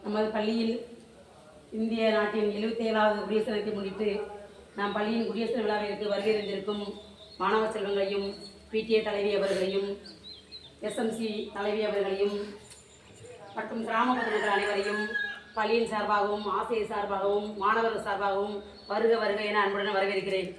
நமது பள்ளியில் இந்திய நாட்டின் 77வது குடியரசு தினத்தை முன்னிட்டு நாம் பள்ளியின் குடியரசு விழாவிற்கு வருகை தந்திருக்கும் மாணவ செல்வங்களையும் பிடிஏ தலைவி அவர்களையும் எஸ்எம்சி தலைவி அவர்களையும் மற்றும் கிராம பொதுமக்கள் அனைவரையும் பள்ளியின் சார்பாகவும் ஆசிரியர் சார்பாகவும் மாணவர்கள் சார்பாகவும் வருக வருக என அன்புடன் வரவேற்கிறேன்.